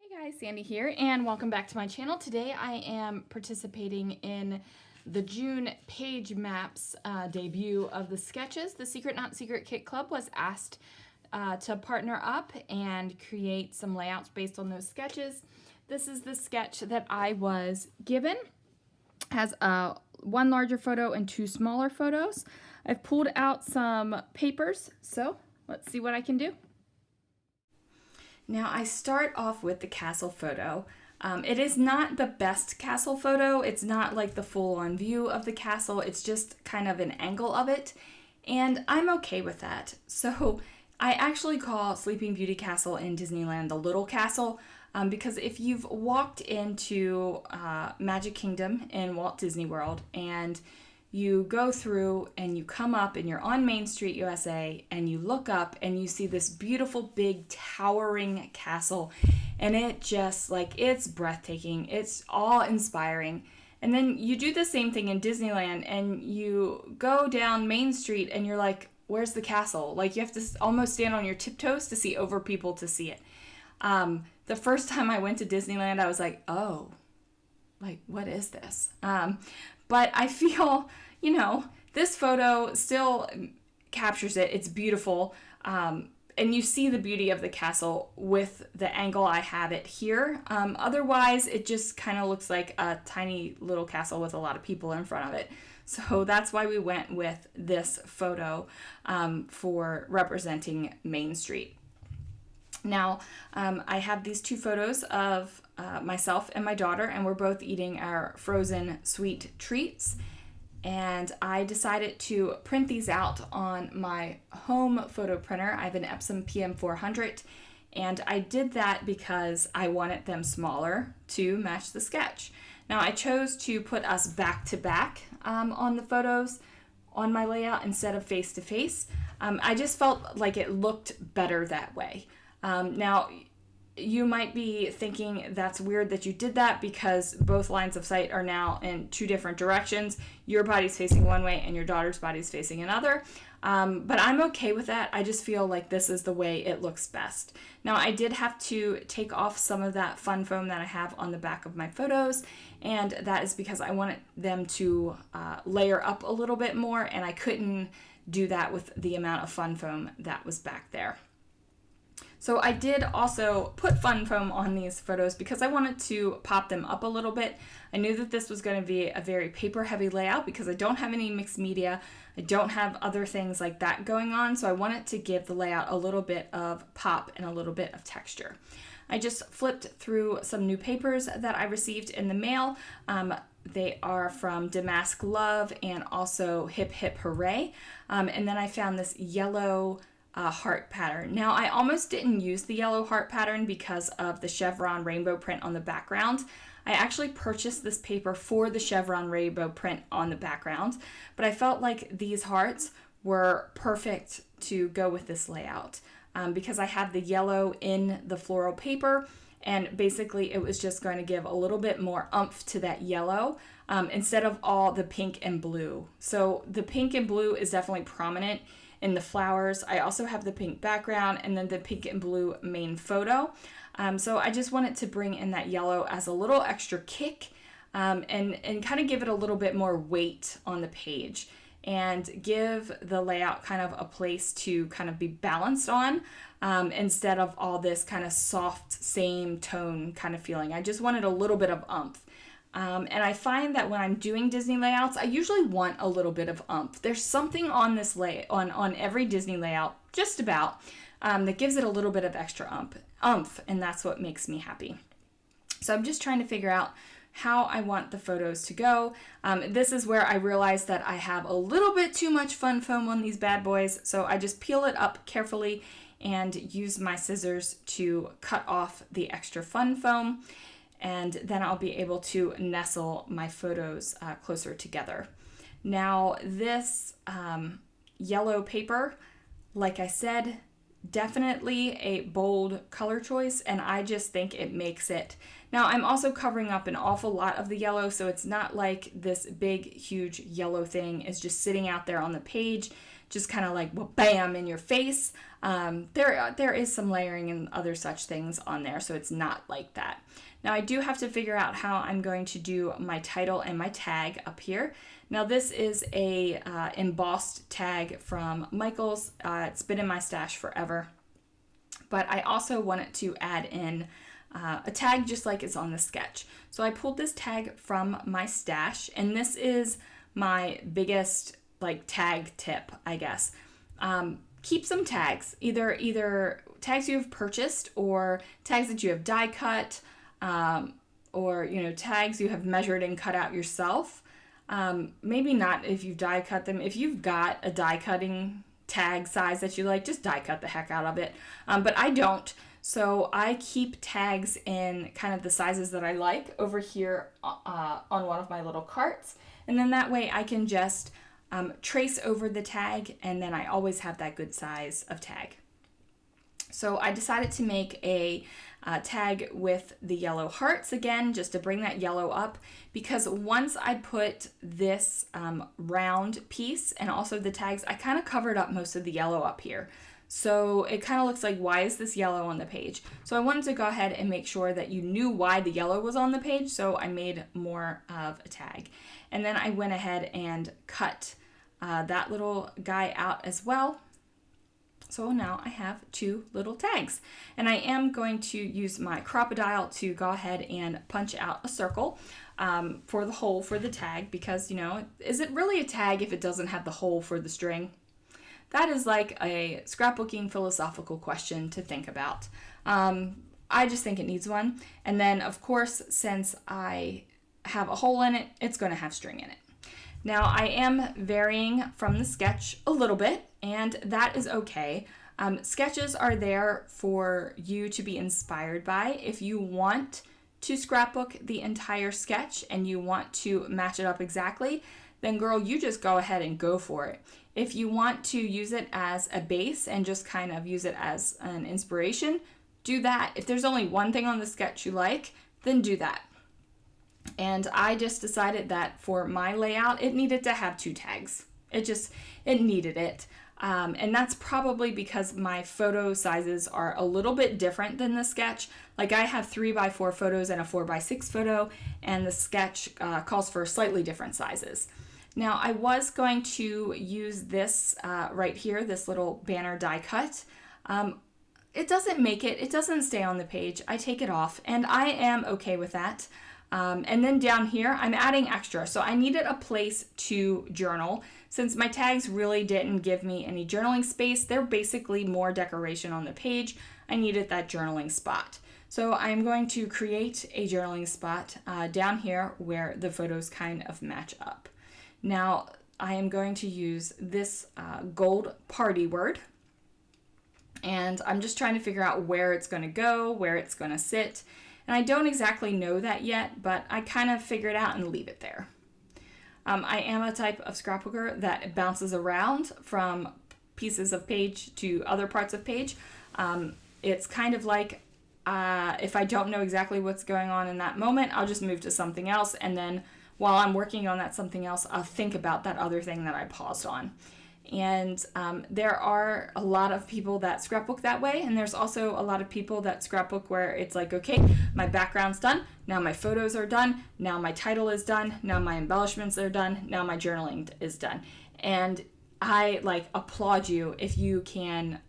Hey guys, Sandy here, and welcome back to my channel. Today I am participating in the June Page Maps debut of the sketches. The Secret Not Secret Kit Club was asked to partner up and create some layouts based on those sketches. This is the sketch that I was given. Has one larger photo and two smaller photos. I've pulled out some papers, so let's see what I can do. Now I start off with the castle photo. It is not the best castle photo. It's not like the full-on view of the castle. It's just kind of an angle of it, and I'm okay with that. So I actually call Sleeping Beauty Castle in Disneyland the Little Castle because if you've walked into Magic Kingdom in Walt Disney World and you go through and you come up and you're on Main Street, USA, and you look up and you see this beautiful big towering castle, and it just it's breathtaking. It's awe-inspiring. And then you do the same thing in Disneyland and you go down Main Street and you're like, where's the castle? Like you have to almost stand on your tiptoes to see over people to see it. The first time I went to Disneyland, I was like, oh, like what is this? But I feel, this photo still captures it. It's beautiful. And you see the beauty of the castle with the angle I have it here. Otherwise, it just kind of looks like a tiny little castle with a lot of people in front of it. So that's why we went with this photo for representing Main Street. Now, I have these two photos of myself and my daughter, and we're both eating our frozen sweet treats. And I decided to print these out on my home photo printer. I have an Epson PM400, and I did that because I wanted them smaller to match the sketch. Now, I chose to put us back to back on the photos on my layout instead of face to face. I just felt like it looked better that way. Now, you might be thinking that's weird that you did that because both lines of sight are now in two different directions. Your body's facing one way and your daughter's body's facing another. But I'm okay with that. I just feel like this is the way it looks best. Now, I did have to take off some of that fun foam that I have on the back of my photos, and that is because I wanted them to layer up a little bit more, and I couldn't do that with the amount of fun foam that was back there. So I did also put fun foam on these photos because I wanted to pop them up a little bit. I knew that this was going to be a very paper heavy layout because I don't have any mixed media. I don't have other things like that going on. So I wanted to give the layout a little bit of pop and a little bit of texture. I just flipped through some new papers that I received in the mail. They are from Damask Love and also Hip Hip Hooray. And then I found this yellow heart pattern. Now, I almost didn't use the yellow heart pattern because of the chevron rainbow print on the background. I actually purchased this paper for the chevron rainbow print on the background, but I felt like these hearts were perfect to go with this layout because I had the yellow in the floral paper, and basically it was just going to give a little bit more oomph to that yellow instead of all the pink and blue. So the pink and blue is definitely prominent in the flowers. I also have the pink background and then the pink and blue main photo. So I just wanted to bring in that yellow as a little extra kick and kind of give it a little bit more weight on the page and give the layout kind of a place to kind of be balanced on instead of all this kind of soft, same tone kind of feeling. I just wanted a little bit of oomph. And I find that when I'm doing Disney layouts, I usually want a little bit of oomph. There's something on this on every Disney layout, just about, that gives it a little bit of extra oomph, and that's what makes me happy. So I'm just trying to figure out how I want the photos to go. This is where I realized that I have a little bit too much fun foam on these bad boys, so I just peel it up carefully and use my scissors to cut off the extra fun foam. And then I'll be able to nestle my photos closer together. Now, this yellow paper, like I said, definitely a bold color choice, and I just think it makes it. Now, I'm also covering up an awful lot of the yellow, so it's not like this big, huge yellow thing is just sitting out there on the page. just kind of like bam in your face. There is some layering and other such things on there, so it's not like that. Now I do have to figure out how I'm going to do my title and my tag up here. Now this is a embossed tag from Michaels. It's been in my stash forever, but I also wanted to add in a tag just like it's on the sketch. So I pulled this tag from my stash, and this is my biggest like tag tip, I guess. Keep some tags, either tags you have purchased or tags that you have die cut, or tags you have measured and cut out yourself. Maybe not if you've die cut them. If you've got a die cutting tag size that you like, just die cut the heck out of it. But I don't. So I keep tags in kind of the sizes that I like over here on one of my little carts. And then that way I can just trace over the tag, and then I always have that good size of tag. So I decided to make a tag with the yellow hearts again, just to bring that yellow up, because once I put this round piece and also the tags, I kind of covered up most of the yellow up here. So it kind of looks like, why is this yellow on the page? So I wanted to go ahead and make sure that you knew why the yellow was on the page, so I made more of a tag. And then I went ahead and cut that little guy out as well. So now I have two little tags, and I am going to use my Crop-A-Dile to go ahead and punch out a circle for the hole for the tag, because is it really a tag if it doesn't have the hole for the string? That is like a scrapbooking philosophical question to think about. I just think it needs one. And then of course, since I have a hole in it, it's going to have string in it. Now I am varying from the sketch a little bit, and that is okay. Sketches are there for you to be inspired by. If you want to scrapbook the entire sketch and you want to match it up exactly, then girl, you just go ahead and go for it. If you want to use it as a base and just kind of use it as an inspiration, do that. If there's only one thing on the sketch you like, then do that. And I just decided that for my layout, it needed to have two tags. It needed it. And that's probably because my photo sizes are a little bit different than the sketch. Like I have 3x4 photos and a 4x6 photo, and the sketch calls for slightly different sizes. Now I was going to use this right here, this little banner die cut. It doesn't stay on the page. I take it off, and I am okay with that. And then down here, I'm adding extra. So I needed a place to journal. Since my tags really didn't give me any journaling space, they're basically more decoration on the page. I needed that journaling spot. So I'm going to create a journaling spot down here where the photos kind of match up. Now I am going to use this gold party word, and I'm just trying to figure out where it's going to go, where it's going to sit. And I don't exactly know that yet, but I kind of figure it out and leave it there. I am a type of scrapbooker that bounces around from pieces of page to other parts of page. It's kind of like if I don't know exactly what's going on in that moment, I'll just move to something else, and then while I'm working on that something else, I'll think about that other thing that I paused on. And there are a lot of people that scrapbook that way, and there's also a lot of people that scrapbook where it's like, okay, my background's done, now my photos are done, now my title is done, now my embellishments are done, now my journaling is done. And I applaud you if you can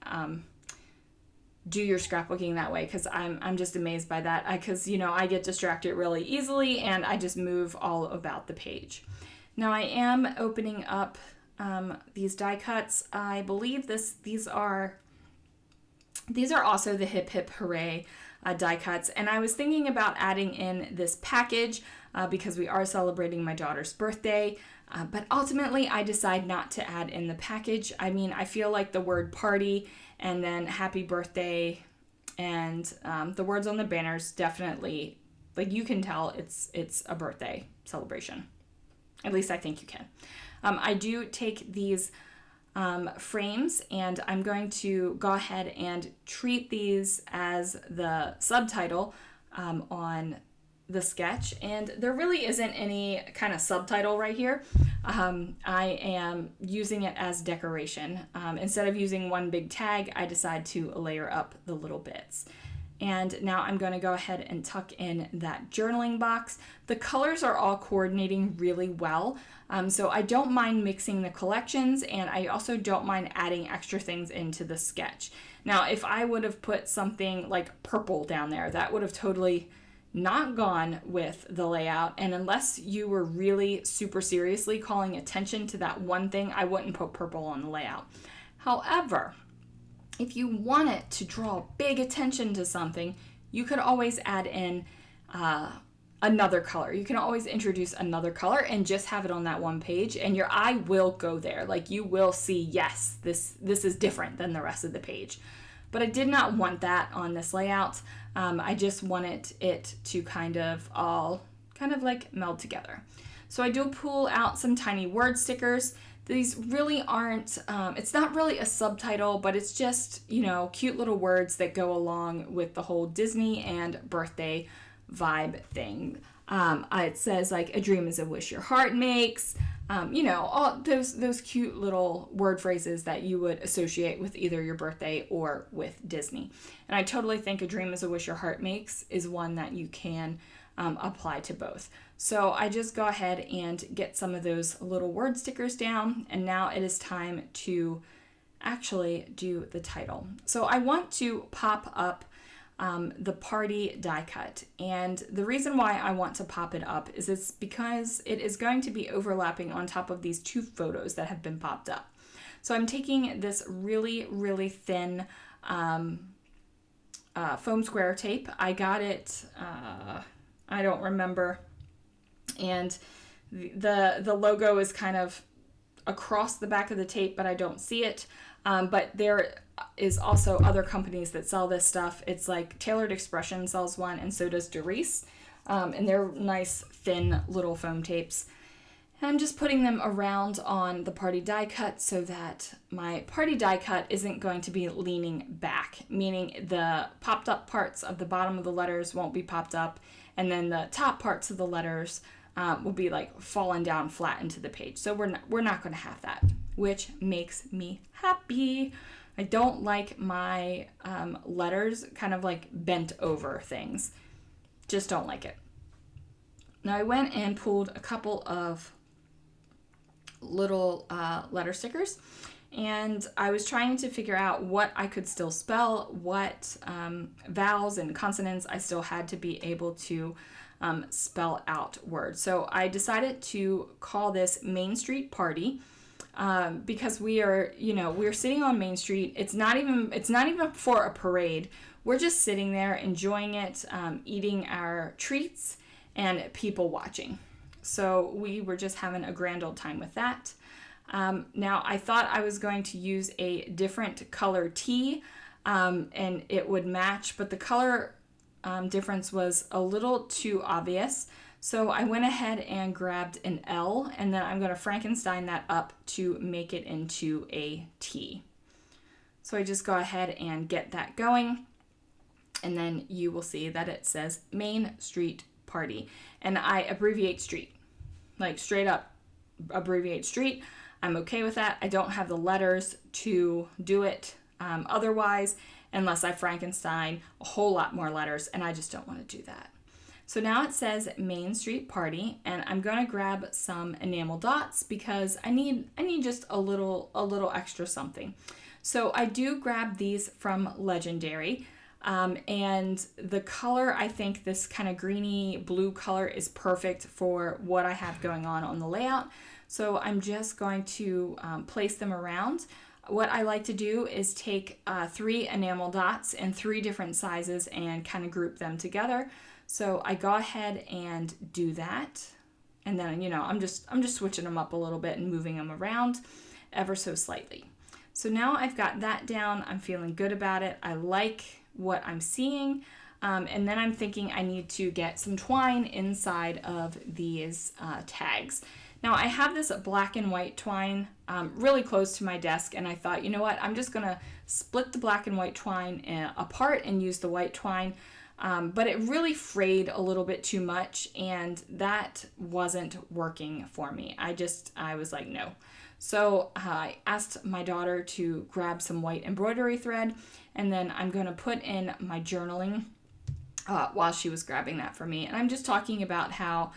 do your scrapbooking that way, because I'm just amazed by that, because I get distracted really easily and I just move all about the page. Now I am opening up these die cuts. I believe these are also the Hip Hip Hooray die cuts, and I was thinking about adding in this package because we are celebrating my daughter's birthday, but ultimately I decide not to add in the package. I mean, I feel like the word party and then happy birthday and the words on the banners definitely, you can tell it's a birthday celebration. At least I think you can. I do take these frames, and I'm going to go ahead and treat these as the subtitle on the sketch, and there really isn't any kind of subtitle right here. I am using it as decoration. Instead of using one big tag, I decide to layer up the little bits. And now I'm going to go ahead and tuck in that journaling box. The colors are all coordinating really well, so I don't mind mixing the collections, and I also don't mind adding extra things into the sketch. Now, if I would have put something like purple down there, that would have totally not gone with the layout, and unless you were really super seriously calling attention to that one thing, I wouldn't put purple on the layout. However, if you wanted to draw big attention to something, you could always add in another color. You can always introduce another color and just have it on that one page, and your eye will go there. Like, you will see, yes, this is different than the rest of the page. But I did not want that on this layout. I just wanted it to kind of all like meld together. So I do pull out some tiny word stickers. These really aren't, it's not really a subtitle, but it's just, cute little words that go along with the whole Disney and birthday vibe thing. It says like, a dream is a wish your heart makes, all those cute little word phrases that you would associate with either your birthday or with Disney. And I totally think a dream is a wish your heart makes is one that you can apply to both. So I just go ahead and get some of those little word stickers down, and now it is time to actually do the title. So I want to pop up the party die cut, and the reason why I want to pop it up is it's because it is going to be overlapping on top of these two photos that have been popped up. So I'm taking this really, really thin foam square tape. I got it, I don't remember, and the logo is kind of across the back of the tape, but I don't see it. But there is also other companies that sell this stuff. It's like Tailored Expression sells one, and so does Doris. And they're nice, thin little foam tapes. And I'm just putting them around on the party die cut so that my party die cut isn't going to be leaning back, meaning the popped up parts of the bottom of the letters won't be popped up, and then the top parts of the letters will be like falling down flat into the page. So we're not going to have that, which makes me happy. I don't like my letters kind of like bent over things. Just don't like it. Now I went and pulled a couple of little letter stickers, and I was trying to figure out what I could still spell, what vowels and consonants I still had to be able to spell out words. So I decided to call this Main Street Party because we're sitting on Main Street. It's not even for a parade. We're just sitting there enjoying it, eating our treats and people watching. So we were just having a grand old time with that. Now I thought I was going to use a different color T and it would match, but the color difference was a little too obvious. So I went ahead and grabbed an L, and then I'm going to Frankenstein that up to make it into a T. So I just go ahead and get that going, and then you will see that it says Main Street Party, and I abbreviate street, like straight up abbreviate street. I'm okay with that. I don't have the letters to do it otherwise, unless I Frankenstein a whole lot more letters, and I just don't want to do that. So now it says Main Street Party, and I'm going to grab some enamel dots because I need just a little extra something. So I do grab these from Legendary, and the color, I think this kind of greeny blue color is perfect for what I have going on the layout. So I'm just going to place them around. What I like to do is take 3 enamel dots in 3 different sizes and kind of group them together. So I go ahead and do that, and then I'm just switching them up a little bit and moving them around ever so slightly. So now I've got that down. I'm feeling good about it. I like what I'm seeing, and then I'm thinking I need to get some twine inside of these tags. Now I have this black and white twine really close to my desk, and I thought, I'm just gonna split the black and white twine apart and use the white twine. But it really frayed a little bit too much, and that wasn't working for me. I was like, no. So I asked my daughter to grab some white embroidery thread, and then I'm going to put in my journaling while she was grabbing that for me. And I'm just talking about how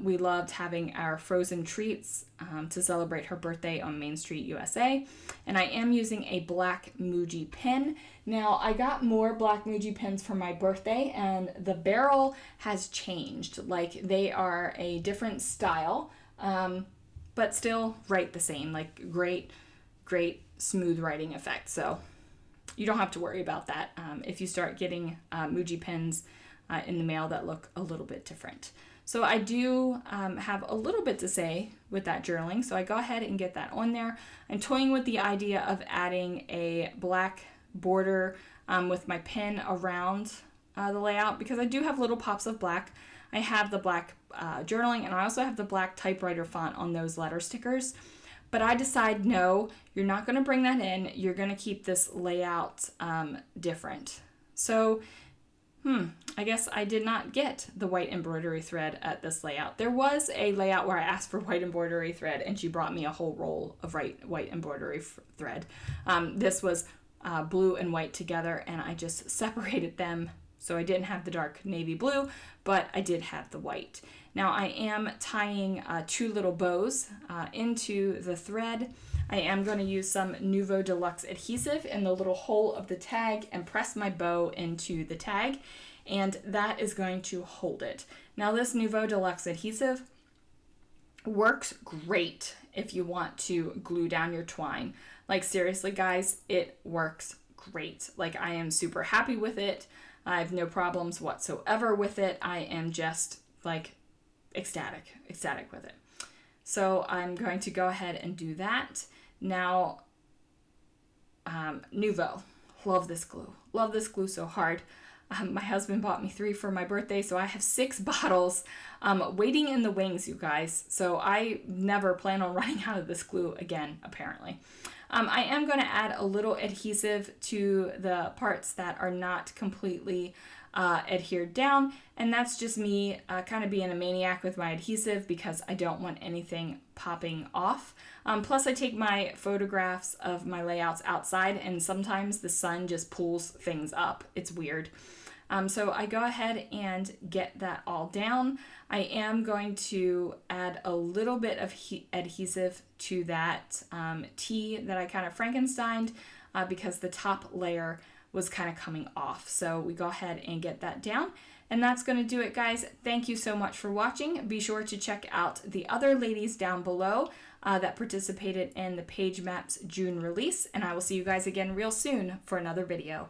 we loved having our frozen treats to celebrate her birthday on Main Street, USA. And I am using a black Muji pen. Now, I got more black Muji pens for my birthday, and the barrel has changed. Like, they are a different style, but still write the same. Like, great smooth writing effect. So you don't have to worry about that if you start getting Muji pens in the mail that look a little bit different. So I do have a little bit to say with that journaling, so I go ahead and get that on there. I'm toying with the idea of adding a black border with my pen around the layout, because I do have little pops of black. I have the black journaling, and I also have the black typewriter font on those letter stickers. But I decide, no, you're not going to bring that in. You're going to keep this layout different. So I guess I did not get the white embroidery thread at this layout. There was a layout where I asked for white embroidery thread, and she brought me a whole roll of white embroidery thread. This was blue and white together, and I just separated them. So I didn't have the dark navy blue, but I did have the white. Now I am tying 2 little bows into the thread. I am going to use some Nuvo Deluxe adhesive in the little hole of the tag and press my bow into the tag, and that is going to hold it. Now this Nuvo Deluxe adhesive works great if you want to glue down your twine. Like, seriously guys, it works great. Like, I am super happy with it. I have no problems whatsoever with it. I am just like ecstatic with it. So I'm going to go ahead and do that. Now, Nuvo, love this glue so hard. My husband bought me 3 for my birthday, so I have 6 bottles waiting in the wings, you guys. So I never plan on running out of this glue again, apparently. I am going to add a little adhesive to the parts that are not completely adhered down, and that's just me kind of being a maniac with my adhesive because I don't want anything popping off. Plus I take my photographs of my layouts outside, and sometimes the sun just pulls things up. It's weird. So I go ahead and get that all down. I am going to add a little bit of adhesive to that T that I kind of Frankensteined because the top layer was kind of coming off. So we go ahead and get that down. And that's going to do it, guys. Thank you so much for watching. Be sure to check out the other ladies down below that participated in the Page Maps June release. And I will see you guys again real soon for another video.